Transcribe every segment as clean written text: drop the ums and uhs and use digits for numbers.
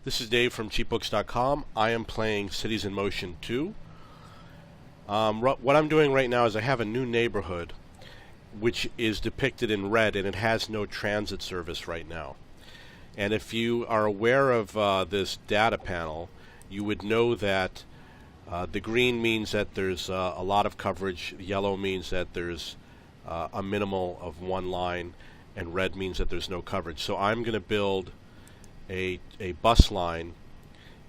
This is Dave from cheapbooks.com. I am playing Cities in Motion 2. What I'm doing right now is I have a new neighborhood which is depicted in red, and it has no transit service right now. And if you are aware of this data panel, you would know that the green means that there's a lot of coverage, yellow means that there's a minimal of one line, and red means that there's no coverage. So I'm going to build a bus line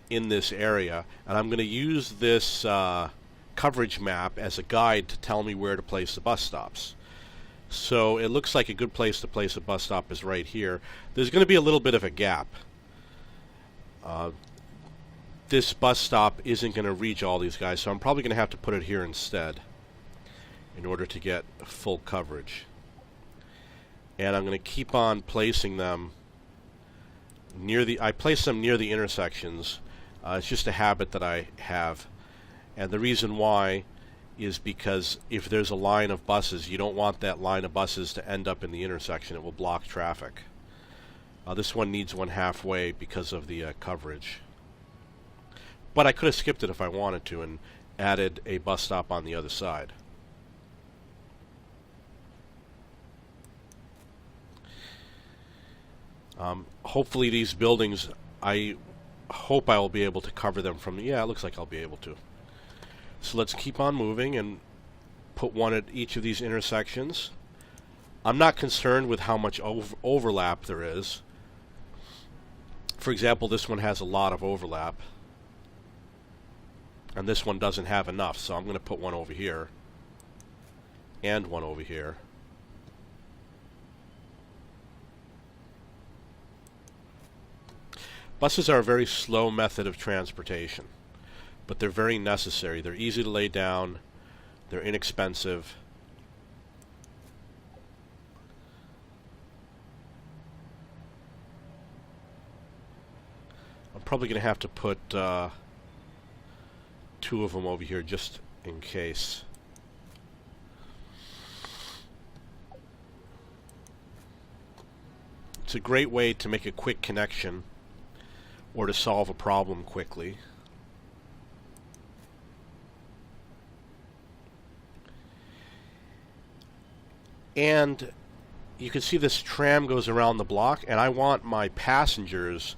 in this area, and I'm going to use this coverage map as a guide to tell me where to place the bus stops. So it looks like a good place to place a bus stop is right here. There's going to be a little bit of a gap. This bus stop isn't going to reach all these guys, so I'm probably going to have to put it here instead in order to get full coverage. And I'm going to keep on placing them I place them near the intersections. It's just a habit that I have, and the reason why is because if there's a line of buses, you don't want that line of buses to end up in the intersection. It will block traffic. This one needs one halfway because of the coverage, but I could have skipped it if I wanted to and added a bus stop on the other side. Hopefully these buildings, I hope I will be able to cover them from yeah, it looks like I'll be able to. So let's keep on moving and put one at each of these intersections. I'm not concerned with how much overlap there is. For example, this one has a lot of overlap, and this one doesn't have enough, so I'm going to put one over here and one over here. Buses are a very slow method of transportation, but they're very necessary. They're easy to lay down, they're inexpensive. I'm probably going to have to put two of them over here just in case. It's a great way to make a quick connection or to solve a problem quickly. And you can see this tram goes around the block, and I want my passengers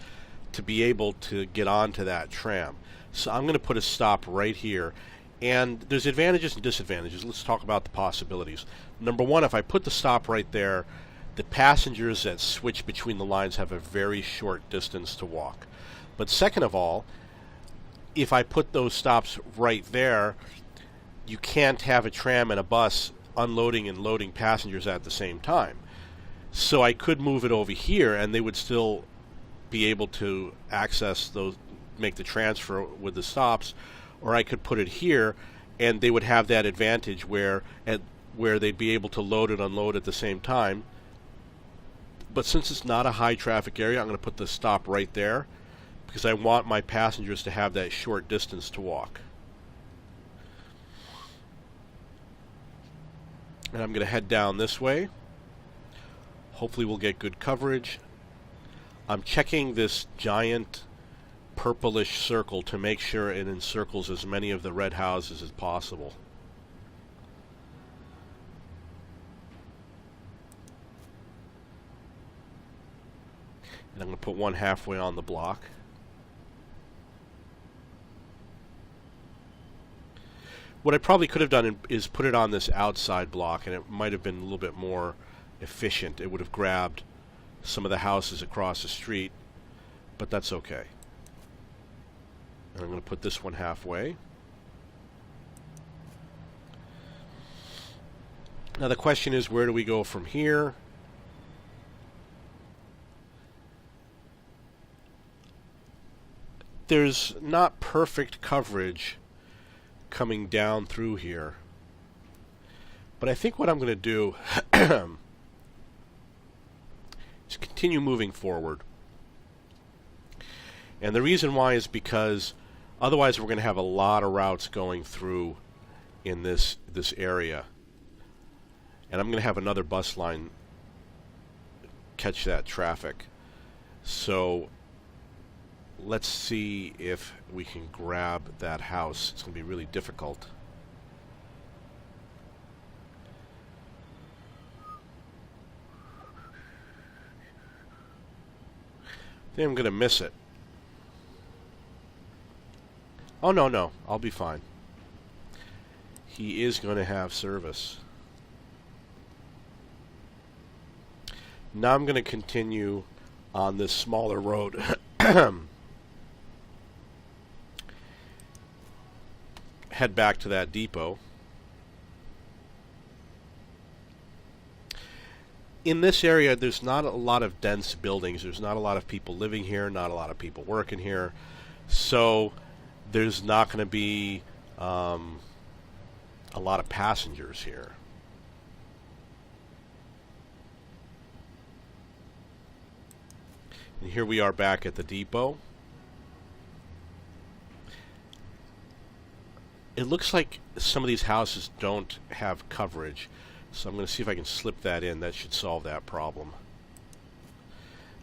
to be able to get onto that tram. So I'm going to put a stop right here. And there's advantages and disadvantages. Let's talk about the possibilities. Number one, if I put the stop right there, the passengers that switch between the lines have a very short distance to walk. But second of all, if I put those stops right there, you can't have a tram and a bus unloading and loading passengers at the same time. So I could move it over here, and they would still be able to access those, make the transfer with the stops, or I could put it here, and they would have that advantage where they'd be able to load and unload at the same time. But since it's not a high traffic area, I'm going to put the stop right there, because I want my passengers to have that short distance to walk. And I'm going to head down this way. Hopefully we'll get good coverage. I'm checking this giant purplish circle to make sure it encircles as many of the red houses as possible. And I'm going to put one halfway on the block. What I probably could have done is put it on this outside block, and it might have been a little bit more efficient. It would have grabbed some of the houses across the street, but that's okay. And I'm going to put this one halfway. Now the question is, where do we go from here? There's not perfect coverage coming down through here, but I think what I'm going to do is continue moving forward. And the reason why is because otherwise we're going to have a lot of routes going through in this area, and I'm going to have another bus line catch that traffic. So let's see if we can grab that house. It's going to be really difficult. I think I'm going to miss it. Oh, no, no. I'll be fine. He is going to have service. Now I'm going to continue on this smaller road. Head back to that depot. In this area, there's not a lot of dense buildings. There's not a lot of people living here, not a lot of people working here. So there's not going to be a lot of passengers here. And here we are back at the depot. It looks like some of these houses don't have coverage, so I'm going to see if I can slip that in. That should solve that problem.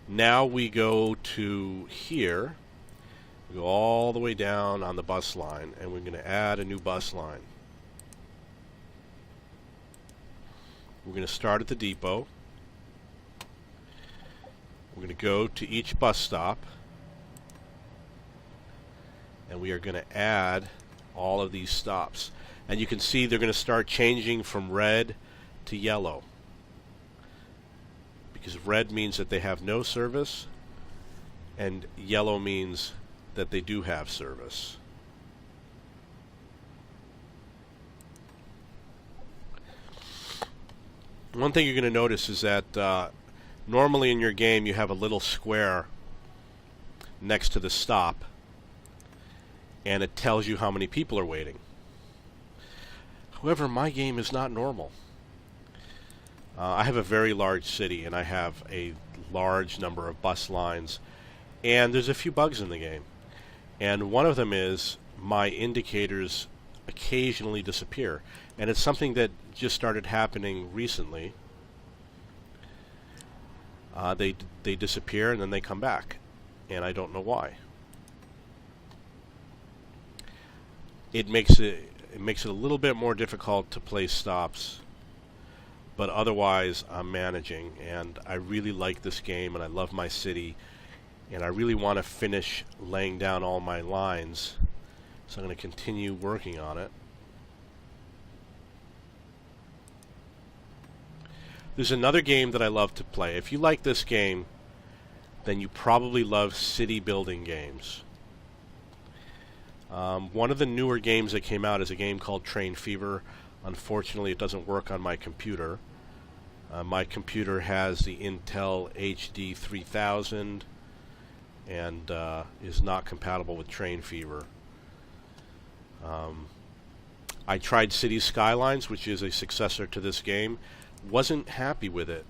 Now we go to here. We go all the way down on the bus line, and we're going to add a new bus line. We're going to start at the depot. We're going to go to each bus stop, and we are going to add all of these stops. And you can see they're going to start changing from red to yellow, because red means that they have no service, and yellow means that they do have service. One thing you're going to notice is that normally in your game you have a little square next to the stop, and it tells you how many people are waiting. However, my game is not normal. I have a very large city, and I have a large number of bus lines, and there's a few bugs in the game. And one of them is my indicators occasionally disappear, and it's something that just started happening recently. They disappear and then they come back, and I don't know why. It makes it a little bit more difficult to place stops, but otherwise I'm managing, and I really like this game, and I love my city, and I really want to finish laying down all my lines, so I'm going to continue working on it. There's another game that I love to play. If you like this game, then you probably love city building games. One of the newer games that came out is a game called Train Fever. Unfortunately, it doesn't work on my computer. My computer has the Intel HD 3000 and is not compatible with Train Fever. I tried City Skylines, which is a successor to this game. Wasn't happy with it.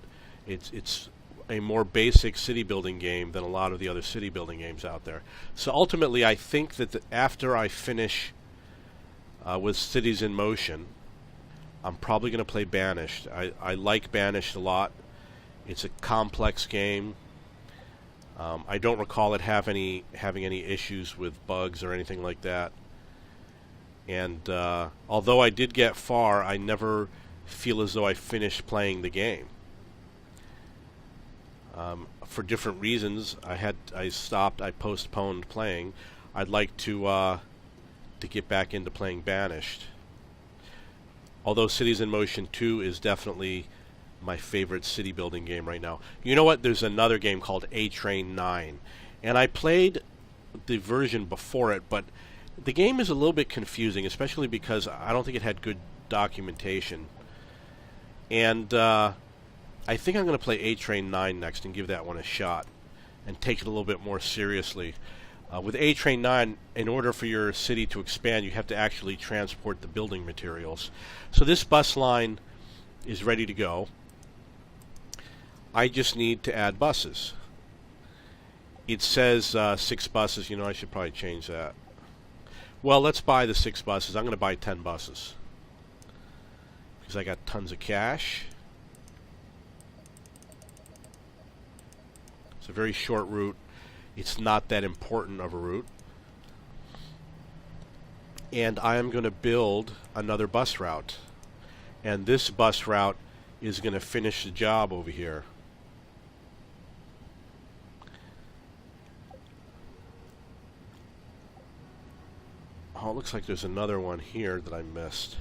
It's a more basic city building game than a lot of the other city building games out there. So ultimately, I think that after I finish with Cities in Motion, I'm probably going to play Banished. I like Banished a lot. It's a complex game. I don't recall it having any issues with bugs or anything like that. And although I did get far, I never feel as though I finished playing the game. For different reasons, I stopped. I postponed playing. I'd like to get back into playing Banished. Although Cities in Motion 2 is definitely my favorite city building game right now. You know what? There's another game called A-Train 9, and I played the version before it, but the game is a little bit confusing, especially because I don't think it had good documentation. And I think I'm going to play A-Train 9 next and give that one a shot and take it a little bit more seriously. With A-Train 9, in order for your city to expand, you have to actually transport the building materials. So this bus line is ready to go. I just need to add buses. It says 6 buses. You know, I should probably change that. Well, let's buy the 6 buses. I'm going to buy 10 buses because I got tons of cash. It's a very short route. It's not that important of a route. And I am going to build another bus route. And this bus route is going to finish the job over here. Oh, it looks like there's another one here that I missed.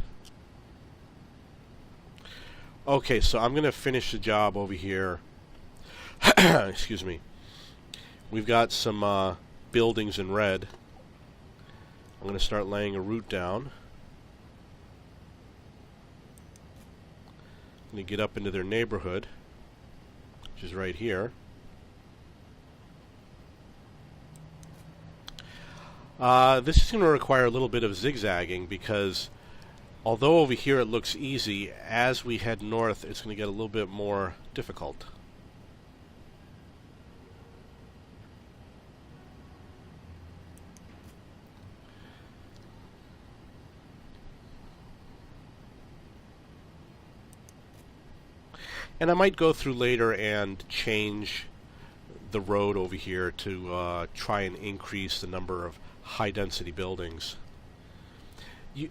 Okay, so I'm going to finish the job over here. Excuse me. We've got some buildings in red. I'm going to start laying a route down. I'm going to get up into their neighborhood, which is right here. This is going to require a little bit of zigzagging because although over here it looks easy, as we head north it's going to get a little bit more difficult. And I might go through later and change the road over here to try and increase the number of high-density buildings.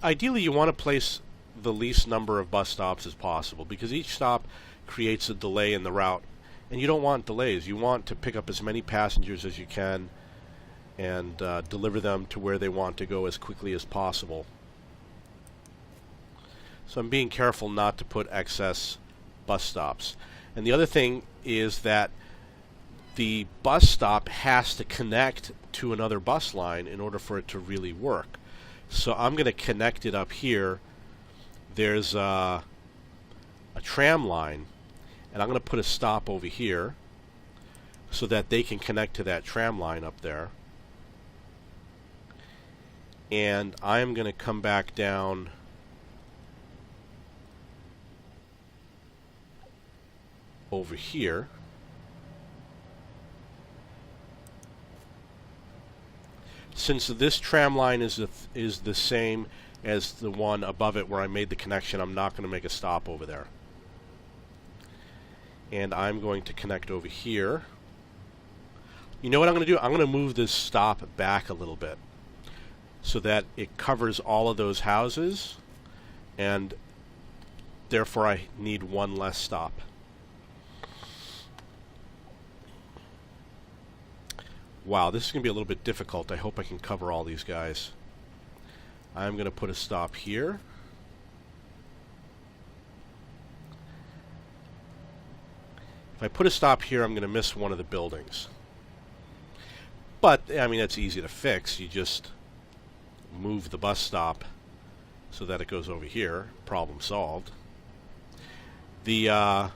Ideally, you want to place the least number of bus stops as possible because each stop creates a delay in the route. And you don't want delays. You want to pick up as many passengers as you can and deliver them to where they want to go as quickly as possible. So I'm being careful not to put excess bus stops. And the other thing is that the bus stop has to connect to another bus line in order for it to really work. So I'm going to connect it up here. There's a tram line, and I'm going to put a stop over here so that they can connect to that tram line up there. And I'm going to come back down over here. Since this tram line is the same as the one above it where I made the connection, I'm not going to make a stop over there. And I'm going to connect over here. You know what I'm going to do? I'm going to move this stop back a little bit so that it covers all of those houses, and therefore I need one less stop. Wow, this is going to be a little bit difficult. I hope I can cover all these guys. I'm going to put a stop here. If I put a stop here, I'm going to miss one of the buildings. But, I mean, that's easy to fix. You just move the bus stop so that it goes over here. Problem solved. The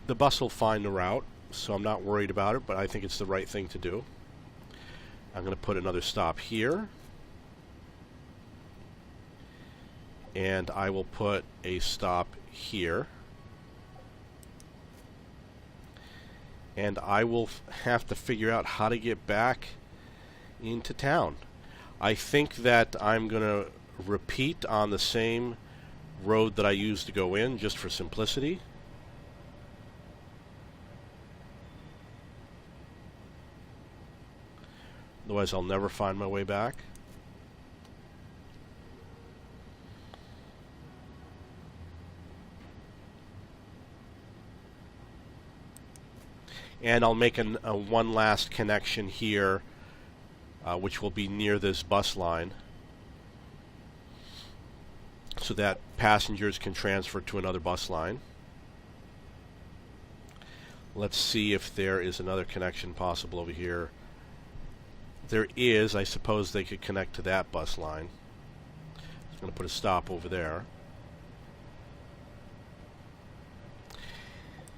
bus will find the route, so I'm not worried about it, but I think it's the right thing to do. I'm going to put another stop here. And I will put a stop here. And I will have to figure out how to get back into town. I think that I'm going to repeat on the same road that I used to go in, just for simplicity. Otherwise, I'll never find my way back. And I'll make one last connection here, which will be near this bus line, so that passengers can transfer to another bus line. Let's see if there is another connection possible over here. There is. I suppose they could connect to that bus line. I'm going to put a stop over there.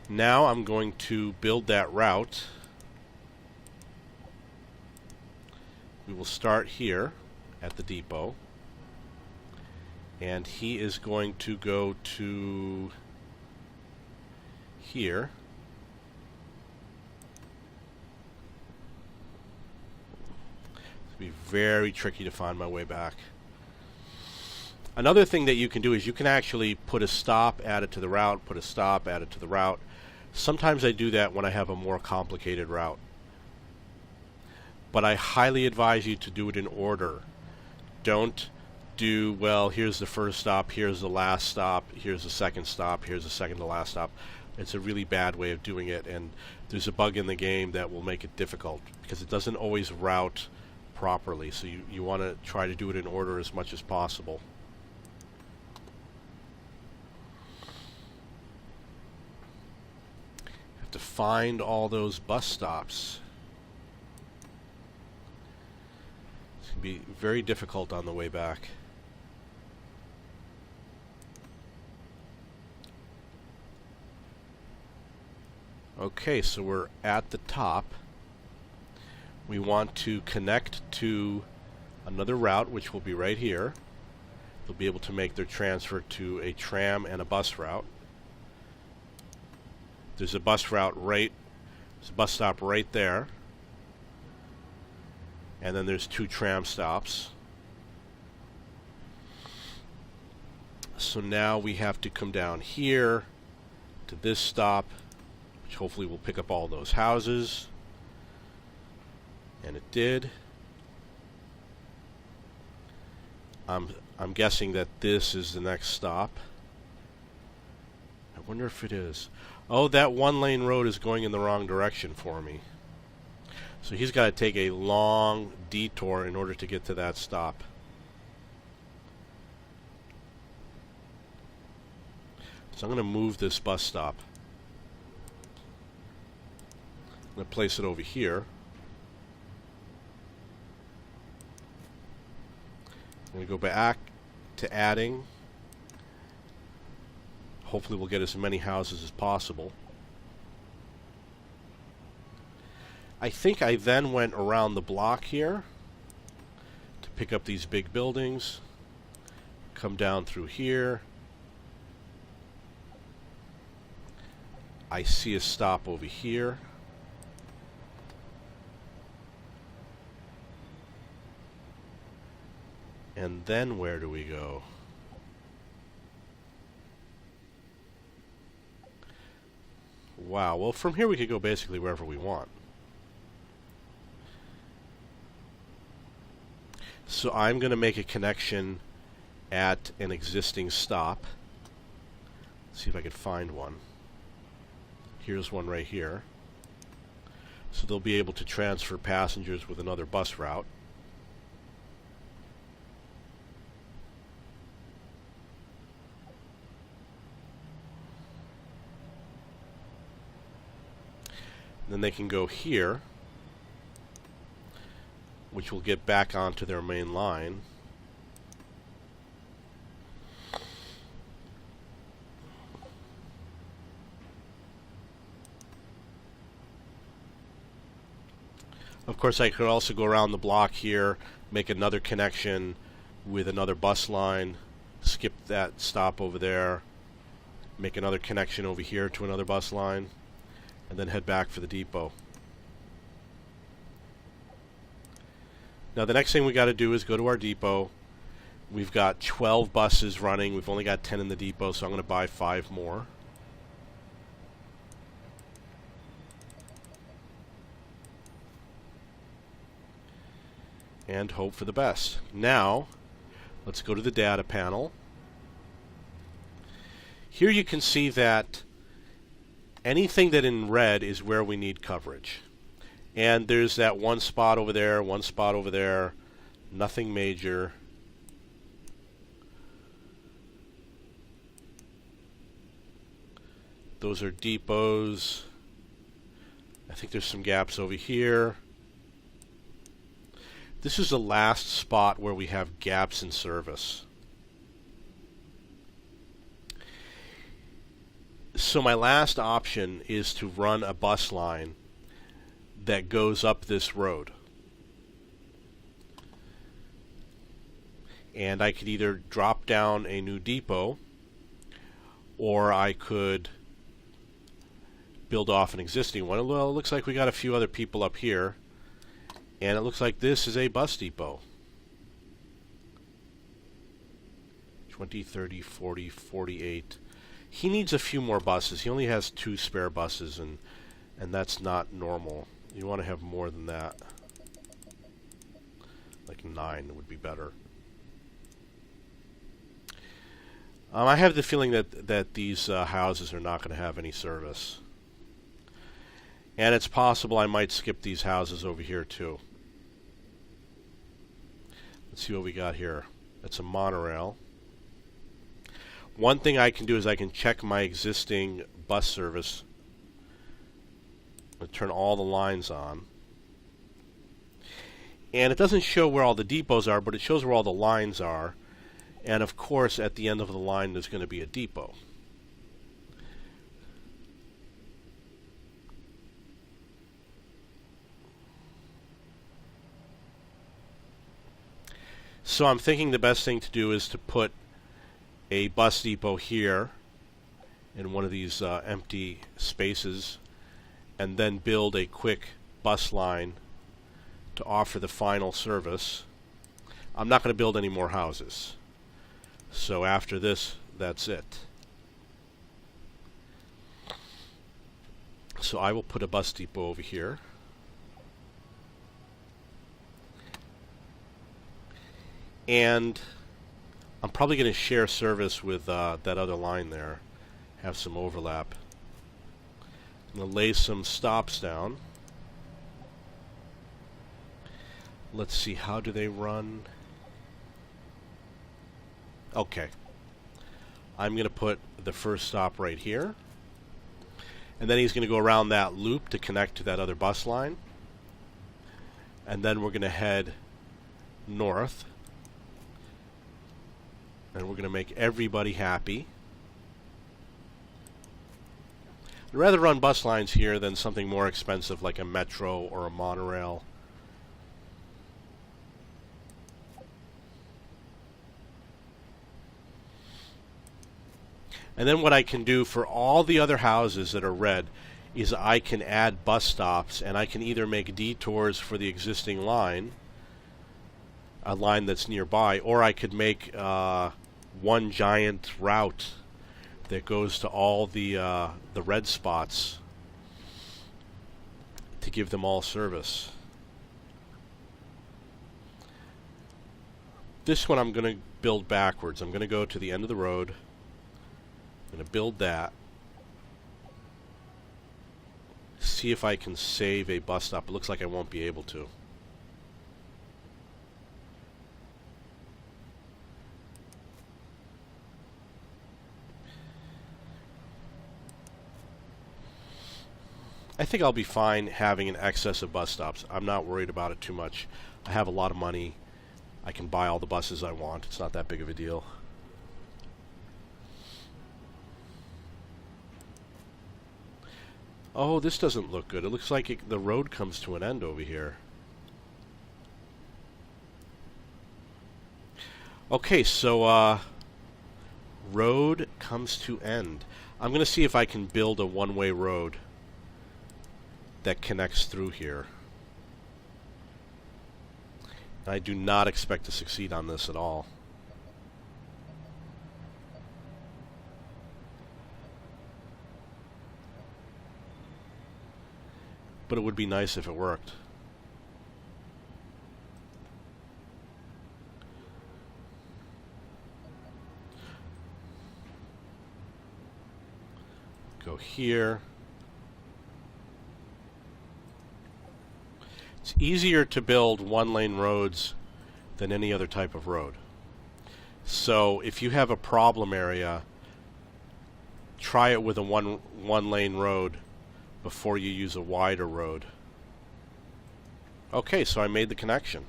Now I'm going to build that route. We will start here at the depot. And he is going to go to here. It'll be very tricky to find my way back. Another thing that you can do is you can actually put a stop added to the route, put a stop added to the route. Sometimes I do that when I have a more complicated route. but I highly advise you to do it in order. Don't do, well, here's the first stop, here's the last stop, here's the second stop, here's the second to last stop. It's a really bad way of doing it, and there's a bug in the game that will make it difficult because it doesn't always route properly. So you want to try to do it in order as much as possible. Have to find all those bus stops. It's going to be very difficult on the way back. Okay, so we're at the top. We want to connect to another route, which will be right here. They'll be able to make their transfer to a tram and a bus route. There's a bus route there's a bus stop right there. And then there's 2 tram stops. So now we have to come down here to this stop, which hopefully will pick up all those houses. And it did. I'm guessing that this is the next stop. I wonder if it is. Oh, that 1-lane road is going in the wrong direction for me. So he's got to take a long detour in order to get to that stop. So I'm going to move this bus stop. I'm going to place it over here. I'm going to go back to adding. Hopefully we'll get as many houses as possible. I think I then went around the block here to pick up these big buildings. Come down through here. I see a stop over here. And then where do we go? Wow, well from here we could go basically wherever we want. So I'm going to make a connection at an existing stop. Let's see if I can find one. Here's one right here. So they'll be able to transfer passengers with another bus route. Then they can go here, which will get back onto their main line. Of course, I could also go around the block here, make another connection with another bus line, skip that stop over there, make another connection over here to another bus line, and then head back for the depot. Now the next thing we got to do is go to our depot. We've got 12 buses running. We've only got 10 in the depot, so I'm going to buy 5 more. And hope for the best. Now, let's go to the data panel. Here you can see that anything that in red is where we need coverage. And there's that one spot over there, one spot over there, nothing major. Those are depots. I think there's some gaps over here. This is the last spot where we have gaps in service. So my last option is to run a bus line that goes up this road. And I could either drop down a new depot, or I could build off an existing one. Well, it looks like we got a few other people up here. And it looks like this is a bus depot. 20, 30, 40, 48. He needs a few more buses. He only has 2 spare buses, and that's not normal. You want to have more than that. 9 would be better. I have the feeling that these houses are not going to have any service. And it's possible I might skip these houses over here too. Let's see what we got here. It's a monorail. One thing I can do is I can check my existing bus service. I'll turn all the lines on. And it doesn't show where all the depots are, but it shows where all the lines are. And of course, at the end of the line, there's going to be a depot. So I'm thinking the best thing to do is to put a bus depot here in one of these empty spaces, and then build a quick bus line to offer the final service. I'm not going to build any more houses. So after this, that's it. So I will put a bus depot over here. And I'm probably going to share service with that other line there. Have some overlap. I'm going to lay some stops down. Let's see, how do they run? Okay. I'm going to put the first stop right here. And then he's going to go around that loop to connect to that other bus line. And then we're going to head north. And we're going to make everybody happy. I'd rather run bus lines here than something more expensive like a metro or a monorail. And then what I can do for all the other houses that are red is I can add bus stops, and I can either make detours for the existing line, a line that's nearby, or I could make one giant route that goes to all the red spots to give them all service. This one I'm going to build backwards. I'm going to go to the end of the road. I'm going to build that. See if I can save a bus stop. It looks like I won't be able to. I think I'll be fine having an excess of bus stops. I'm not worried about it too much. I have a lot of money. I can buy all the buses I want. It's not that big of a deal. Oh, this doesn't look good. It looks like the road comes to an end over here. Okay, so road comes to end. I'm going to see if I can build a one-way road that connects through here. I do not expect to succeed on this at all. But it would be nice if it worked. Go here. It's easier to build one-lane roads than any other type of road. So if you have a problem area, try it with a one-lane road before you use a wider road. Okay, so I made the connection.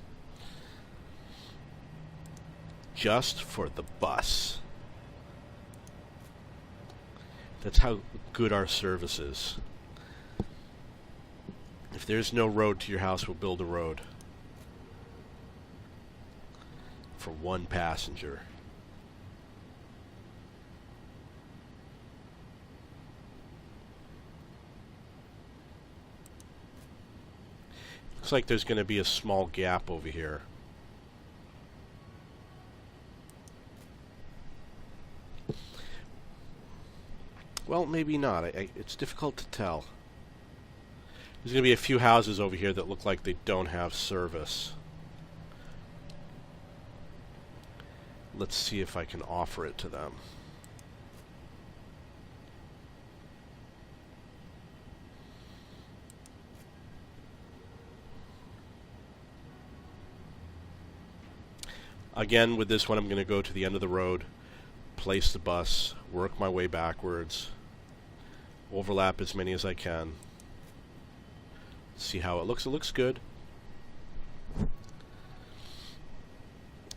Just for the bus. That's how good our service is. If there's no road to your house, we'll build a road. For one passenger. Looks like there's going to be a small gap over here. Well, maybe not. It's difficult to tell. There's going to be a few houses over here that look like they don't have service. Let's see if I can offer it to them. Again, with this one, I'm going to go to the end of the road, place the bus, work my way backwards, overlap as many as I can. See how it looks. It looks good.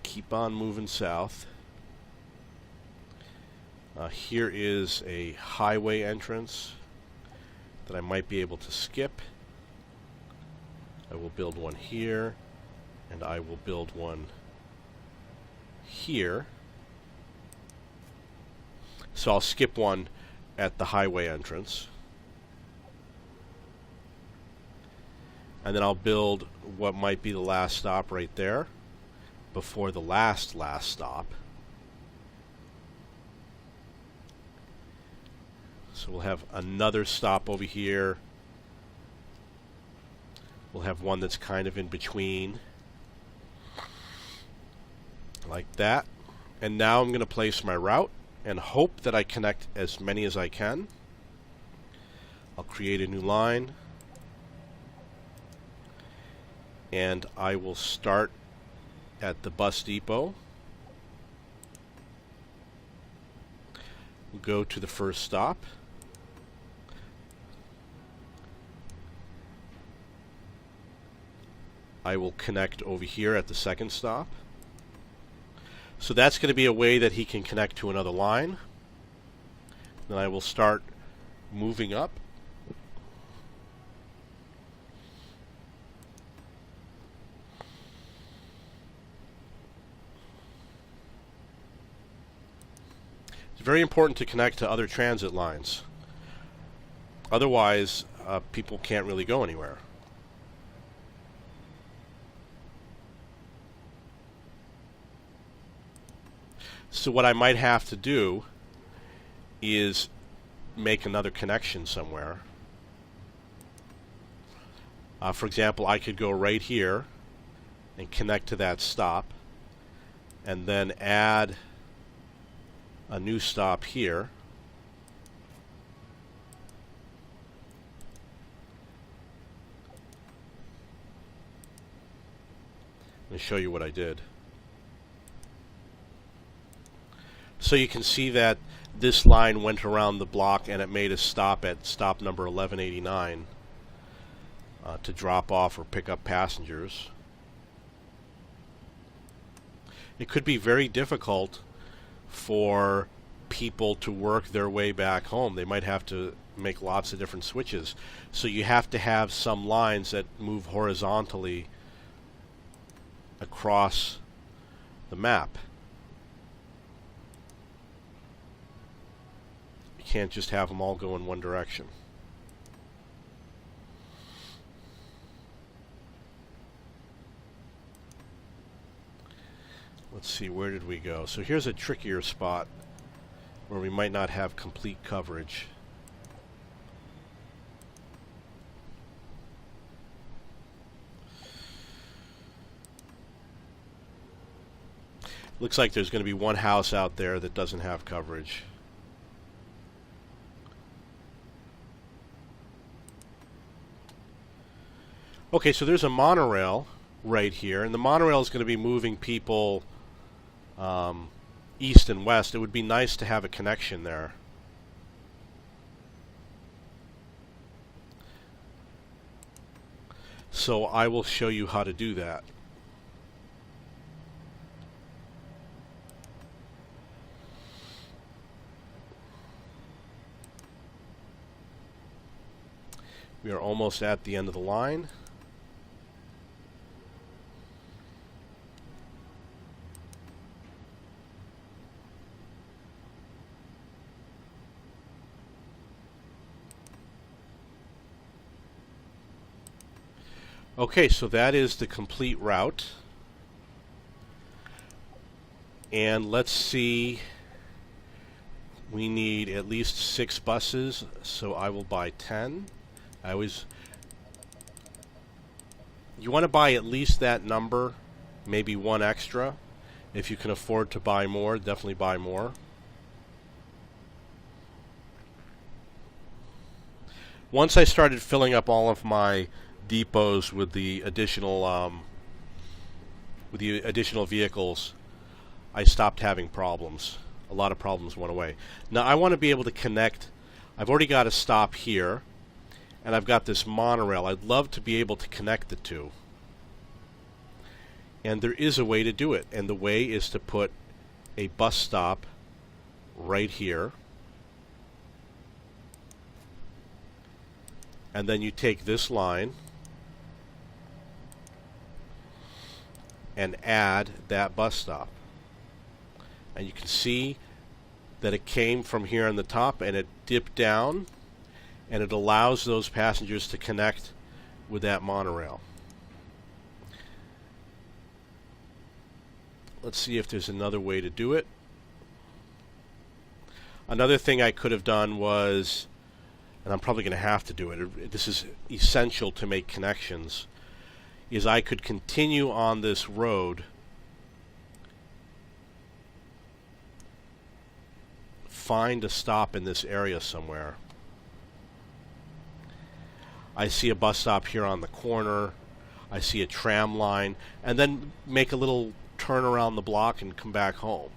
Keep on moving south. Here is a highway entrance that I might be able to skip. I will build one here, and I will build one here. So I'll skip one at the highway entrance. And then I'll build what might be the last stop right there before the last stop. So we'll have another stop over here. We'll have one that's kind of in between, like that. And now I'm going to place my route and hope that I connect as many as I can. I'll create a new line, and I will start at the bus depot. We'll go to the first stop. I will connect over here at the second stop. So that's going to be a way that he can connect to another line. Then I will start moving up. It's very important to connect to other transit lines. Otherwise, people can't really go anywhere. So what I might have to do is make another connection somewhere. For example, I could go right here and connect to that stop, and then add a new stop here. Let me show you what I did. So you can see that this line went around the block and it made a stop at stop number 1189 to drop off or pick up passengers. It could be very difficult for people to work their way back home. They might have to make lots of different switches. So you have to have some lines that move horizontally across the map. Can't just have them all go in one direction. Let's see, where did we go? So here's a trickier spot where we might not have complete coverage. Looks like there's going to be one house out there that doesn't have coverage. Okay, so there's a monorail right here, and the monorail is going to be moving people east and west. It would be nice to have a connection there. So I will show you how to do that. We are almost at the end of the line. Okay, so that is the complete route. And let's see, we need at least 6 buses, so I will buy 10. You want to buy at least that number, maybe one extra, If you can afford to buy more, definitely buy more. Once I started filling up all of my depots with the additional vehicles, I stopped having problems. A lot of problems went away. Now I want to be able to connect. I've already got a stop here, and I've got this monorail. I'd love to be able to connect the two. And there is a way to do it, and the way is to put a bus stop right here. And then you take this line and add that bus stop. And you can see that it came from here on the top and it dipped down, and it allows those passengers to connect with that monorail. Let's see if there's another way to do it. Another thing I could have done was, and I'm probably going to have to do it, this is essential to make connections, is I could continue on this road find a stop in this area somewhere. I see a bus stop here on the corner, I see a tram line, and then make a little turn around the block and come back home.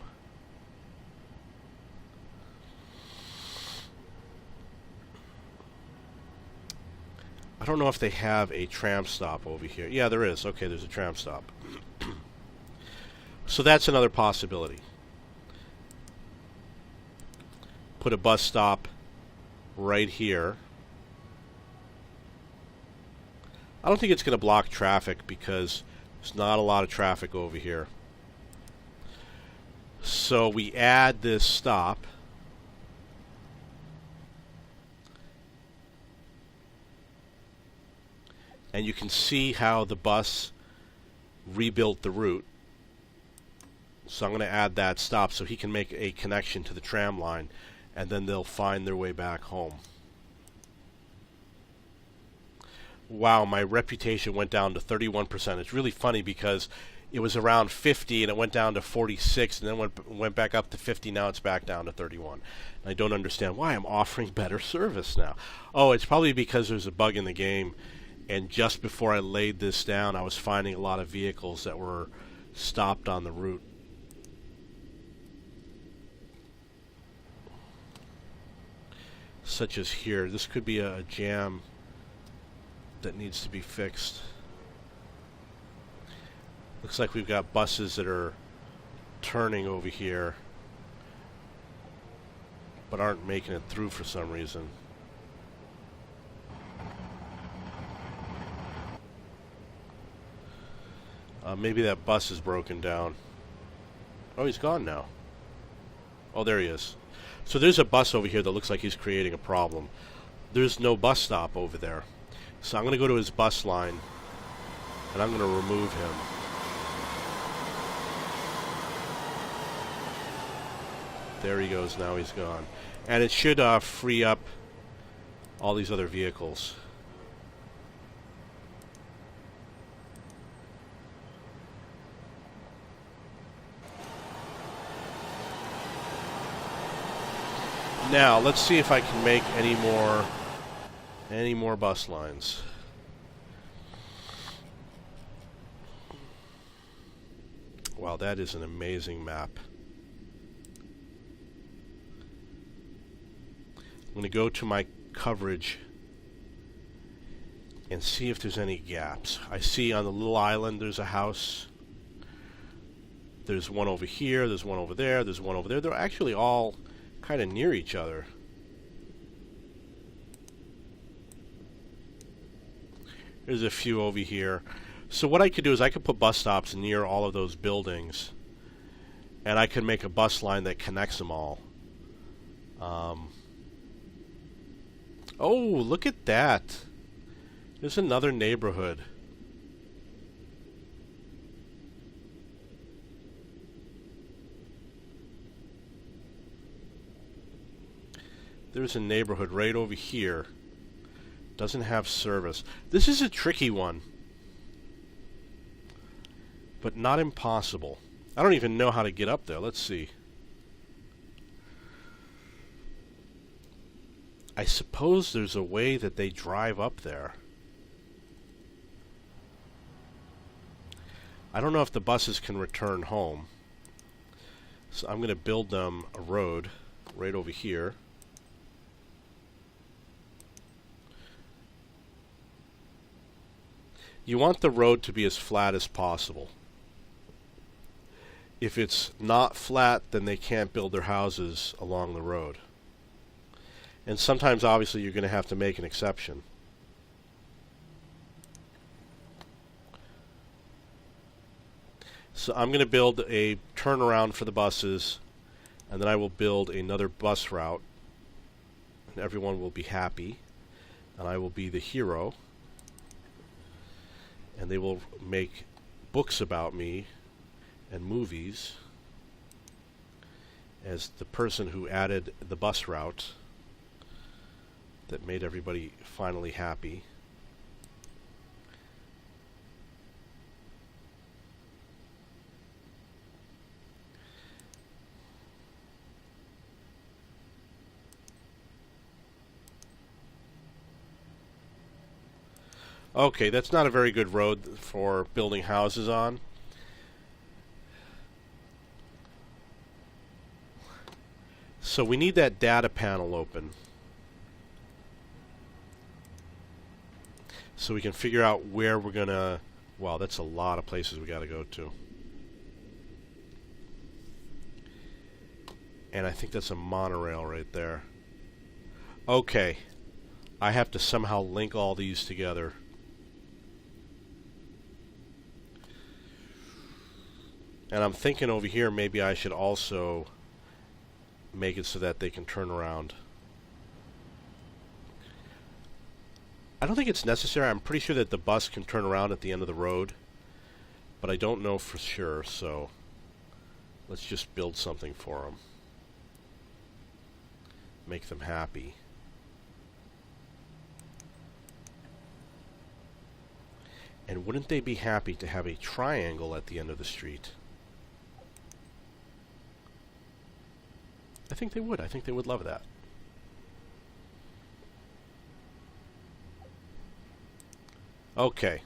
I don't know if they have a tram stop over here. Yeah, there is. Okay, there's a tram stop. So that's another possibility. Put a bus stop right here. I don't think it's going to block traffic because there's not a lot of traffic over here. So we add this stop. And you can see how the bus rebuilt the route. So I'm going to add that stop so he can make a connection to the tram line, and then they'll find their way back home. Wow, my reputation went down to 31%. It's really funny because it was around 50 and it went down to 46 and then went back up to 50. Now it's back down to 31. And I don't understand why I'm offering better service now. Oh, it's probably because there's a bug in the game. And just before I laid this down, I was finding a lot of vehicles that were stopped on the route. Such as here. This could be a jam that needs to be fixed. Looks like we've got buses that are turning over here, but aren't making it through for some reason. Maybe that bus is broken down. Oh, he's gone now. Oh, there he is. So there's a bus over here that looks like he's creating a problem. There's no bus stop over there. So I'm going to go to his bus line, and I'm going to remove him. There he goes. Now he's gone. And it should free up all these other vehicles. Now, let's see if I can make any more bus lines. Wow, that is an amazing map. I'm going to go to my coverage and see if there's any gaps. I see on the little island there's a house. There's one over here, there's one over there, there's one over there. They're actually all kind of near each other. There's a few over here. So what I could do is I could put bus stops near all of those buildings, and I could make a bus line that connects them all. Oh, look at that. There's another neighborhood. There's a neighborhood right over here. Doesn't have service. This is a tricky one, but not impossible. I don't even know how to get up there. Let's see. I suppose there's a way that they drive up there. I don't know if the buses can return home. So I'm going to build them a road right over here. You want the road to be as flat as possible. If it's not flat, then they can't build their houses along the road. And sometimes, obviously, you're going to have to make an exception. So I'm going to build a turnaround for the buses, and then I will build another bus route, and everyone will be happy, and I will be the hero, and they will make books about me and movies as the person who added the bus route that made everybody finally happy. Okay, that's not a very good road for building houses on. So we need that data panel open so we can figure out where we're gonna... Wow, that's a lot of places we gotta go to. And I think that's a monorail right there. Okay, I have to somehow link all these together. And I'm thinking over here maybe I should also make it so that they can turn around. I don't think it's necessary. I'm pretty sure that the bus can turn around at the end of the road, but I don't know for sure, so let's just build something for them. Make them happy. And wouldn't they be happy to have a triangle at the end of the street? I think they would. I think they would love that. Okay.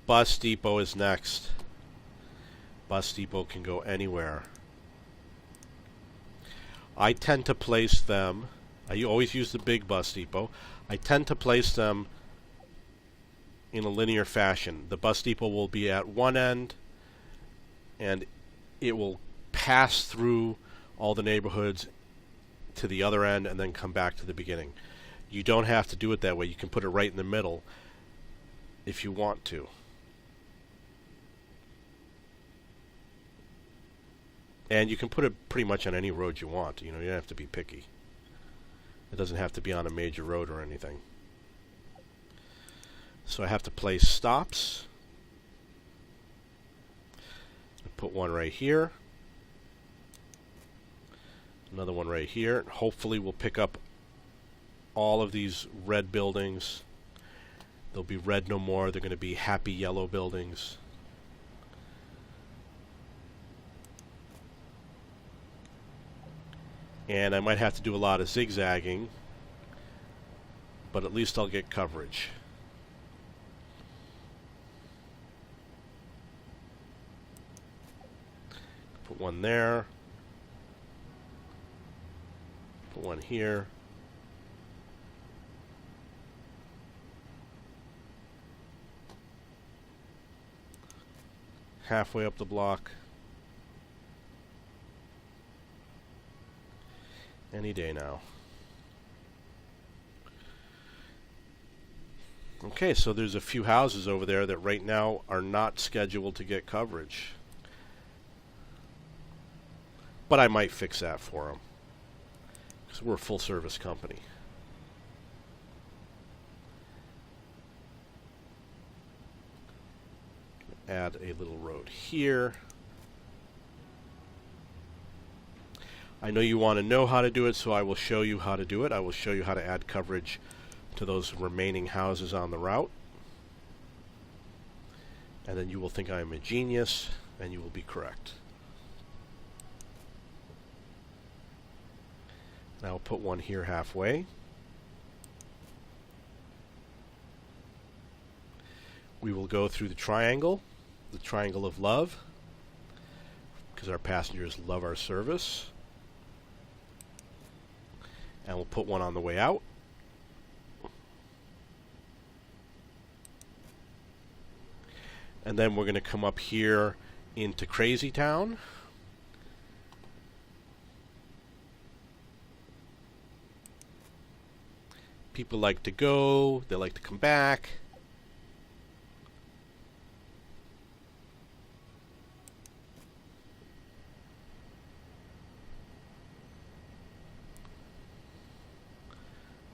Bus depot is next. Bus depot can go anywhere. I tend to place them... I always use the big bus depot. I tend to place them in a linear fashion. The bus depot will be at one end, and it will pass through all the neighborhoods to the other end and then come back to the beginning. You don't have to do it that way. You can put it right in the middle if you want to. And you can put it pretty much on any road you want. You know, you don't have to be picky. It doesn't have to be on a major road or anything. So I have to place stops. Put one right here. Another one right here. Hopefully we'll pick up all of these red buildings. They'll be red no more. They're going to be happy yellow buildings. And I might have to do a lot of zigzagging, but at least I'll get coverage. Put one there. Put one here. Halfway up the block. Any day now. Okay, so there's a few houses over there that right now are not scheduled to get coverage. But I might fix that for them, because we're a full-service company. Add a little road here. I know you want to know how to do it, so I will show you how to do it. I will show you how to add coverage to those remaining houses on the route. And then you will think I am a genius, and you will be correct. Now I'll put one here halfway. We will go through the triangle of love, because our passengers love our service. And we'll put one on the way out. And then we're going to come up here into Crazy Town. People like to go, they like to come back.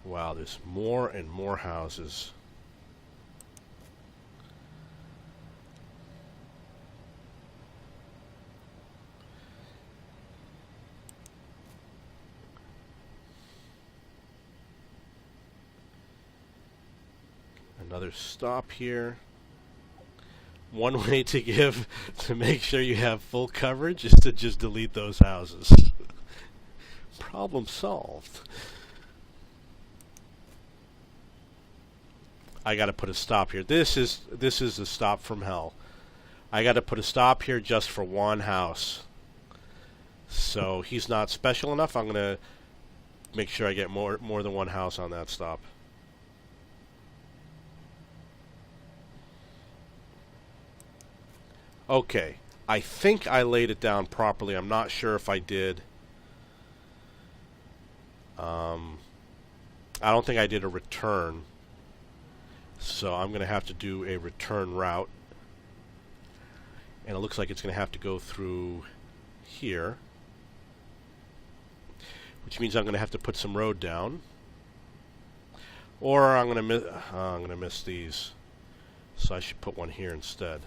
Wow, there's more and more houses. Another stop here. One way to make sure you have full coverage is to just delete those houses. Problem solved. I got to put a stop here. This is a stop from hell. I got to put a stop here just for one house. So he's not special enough. I'm going to make sure I get more than one house on that stop. Okay, I think I laid it down properly. I'm not sure if I did. I don't think I did a return. So I'm going to have to do a return route. And it looks like it's going to have to go through here. Which means I'm going to have to put some road down. Or I'm going to miss these. So I should put one here instead.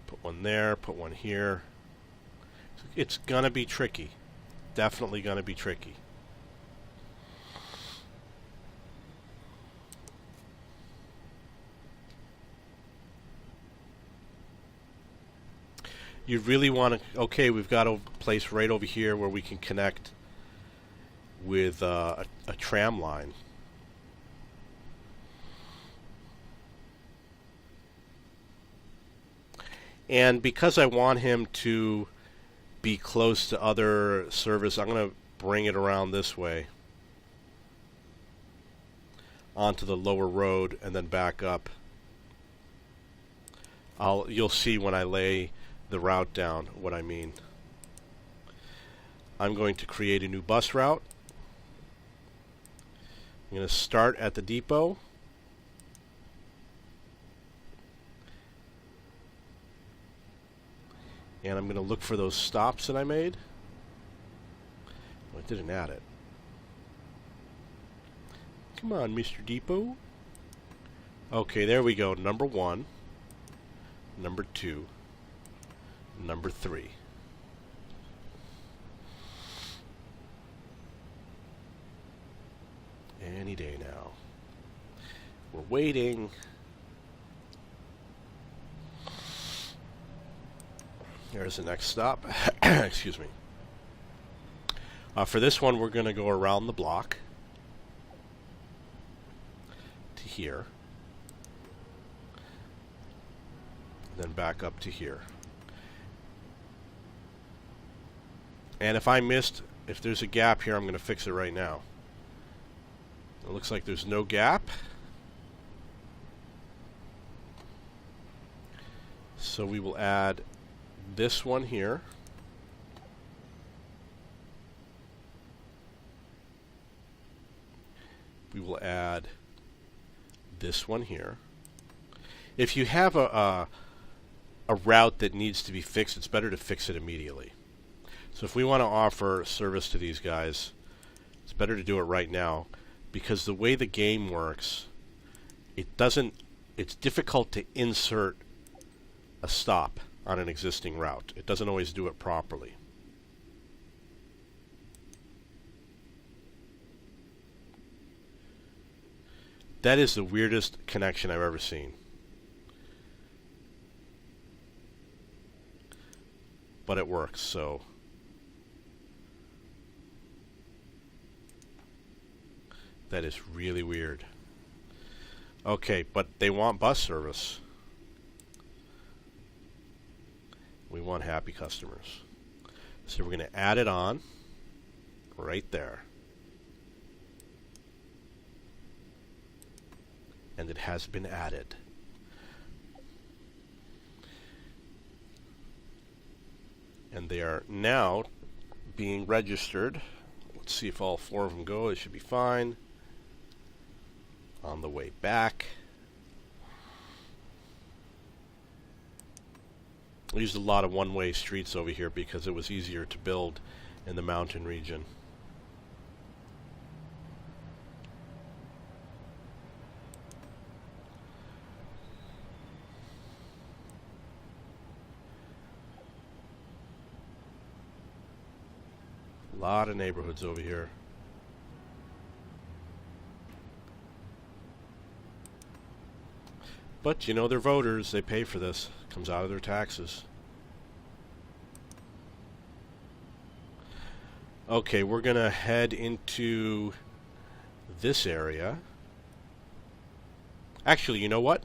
Put one there, put one here. It's going to be tricky. Definitely going to be tricky. You really want to... Okay, we've got a place right over here where we can connect with a tram line. And because I want him to be close to other service, I'm going to bring it around this way onto the lower road and then back up. You'll see when I lay the route down what I mean. I'm going to create a new bus route. I'm going to start at the depot. And I'm going to look for those stops that I made. Oh, I didn't add it. Come on, Mr. Depot. Okay, there we go. Number 1. Number 2. Number 3. Any day now. We're waiting. There's the next stop. Excuse me. For this one, we're going to go around the block to here. Then back up to here. And if there's a gap here, I'm going to fix it right now. It looks like there's no gap. So we will add this one here. We will add this one here. If you have a route that needs to be fixed, it's better to fix it immediately. So if we want to offer service to these guys, it's better to do it right now, because the way the game works, it's difficult to insert a stop on an existing route. It doesn't always do it properly. That is the weirdest connection I've ever seen. But it works, so. That is really weird. Okay, but they want bus service. We want happy customers. So we're going to add it on right there. And it has been added. And they are now being registered. Let's see if all 4 of them go. It should be fine. On the way back. We used a lot of one-way streets over here because it was easier to build in the mountain region. A lot of neighborhoods over here. But, you know, they're voters. They pay for this. It comes out of their taxes. Okay, we're going to head into this area. Actually, you know what?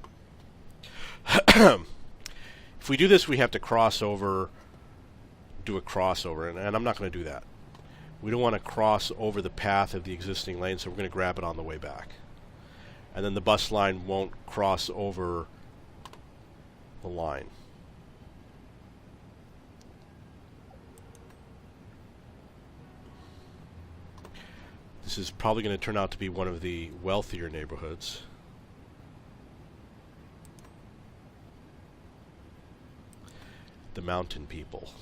If we do this, we have to cross over, do a crossover, and I'm not going to do that. We don't want to cross over the path of the existing lane, so we're going to grab it on the way back. And then the bus line won't cross over the line. This is probably going to turn out to be one of the wealthier neighborhoods. The mountain people.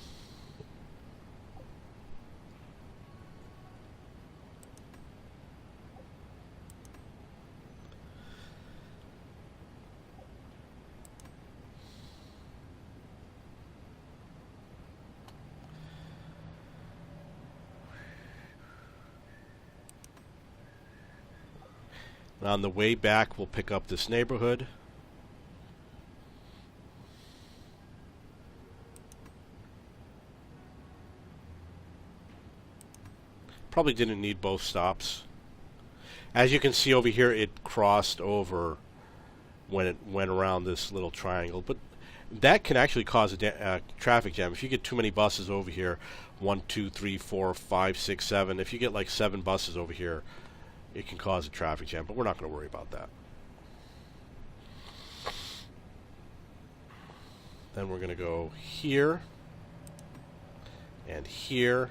And on the way back, we'll pick up this neighborhood. Probably didn't need both stops. As you can see over here, it crossed over when it went around this little triangle. But that can actually cause a traffic jam. If you get too many buses over here, 1, 2, 3, 4, 5, 6, 7. If you get like 7 buses over here, it can cause a traffic jam, but we're not going to worry about that. Then we're going to go here and here.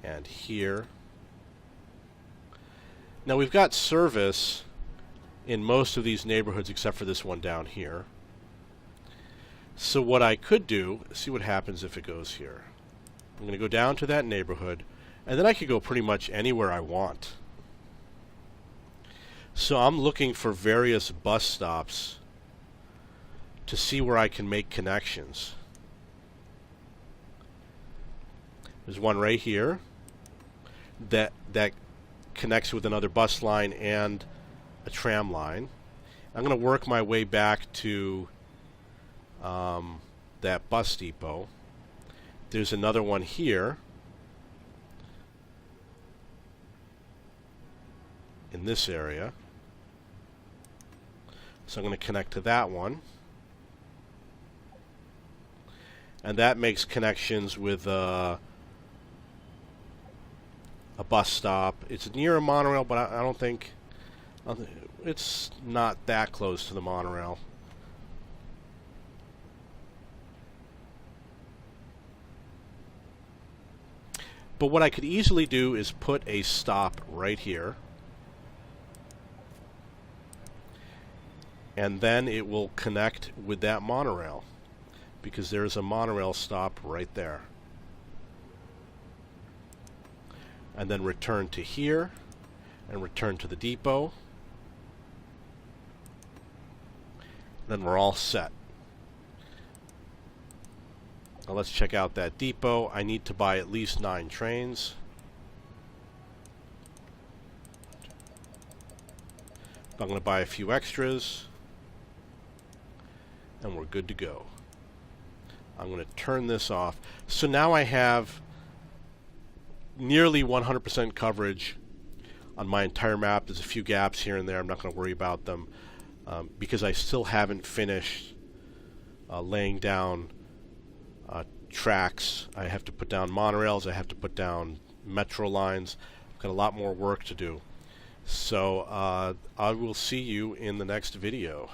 And here. Now we've got service in most of these neighborhoods except for this one down here. So what I could do, see what happens if it goes here. I'm going to go down to that neighborhood, and then I could go pretty much anywhere I want. So I'm looking for various bus stops to see where I can make connections. There's one right here that connects with another bus line and a tram line. I'm going to work my way back to that bus depot. There's another one here in this area. So I'm going to connect to that one. And that makes connections with a bus stop. It's near a monorail, but I don't think it's not that close to the monorail. But what I could easily do is put a stop right here. And then it will connect with that monorail, because there's a monorail stop right there. And then return to here, and return to the depot. Then we're all set. Now let's check out that depot. I need to buy at least 9 trains. I'm going to buy a few extras, and we're good to go. I'm going to turn this off. So now I have nearly 100% coverage on my entire map. There's a few gaps here and there. I'm not going to worry about them because I still haven't finished laying down tracks. I have to put down monorails. I have to put down metro lines. I've got a lot more work to do. So I will see you in the next video.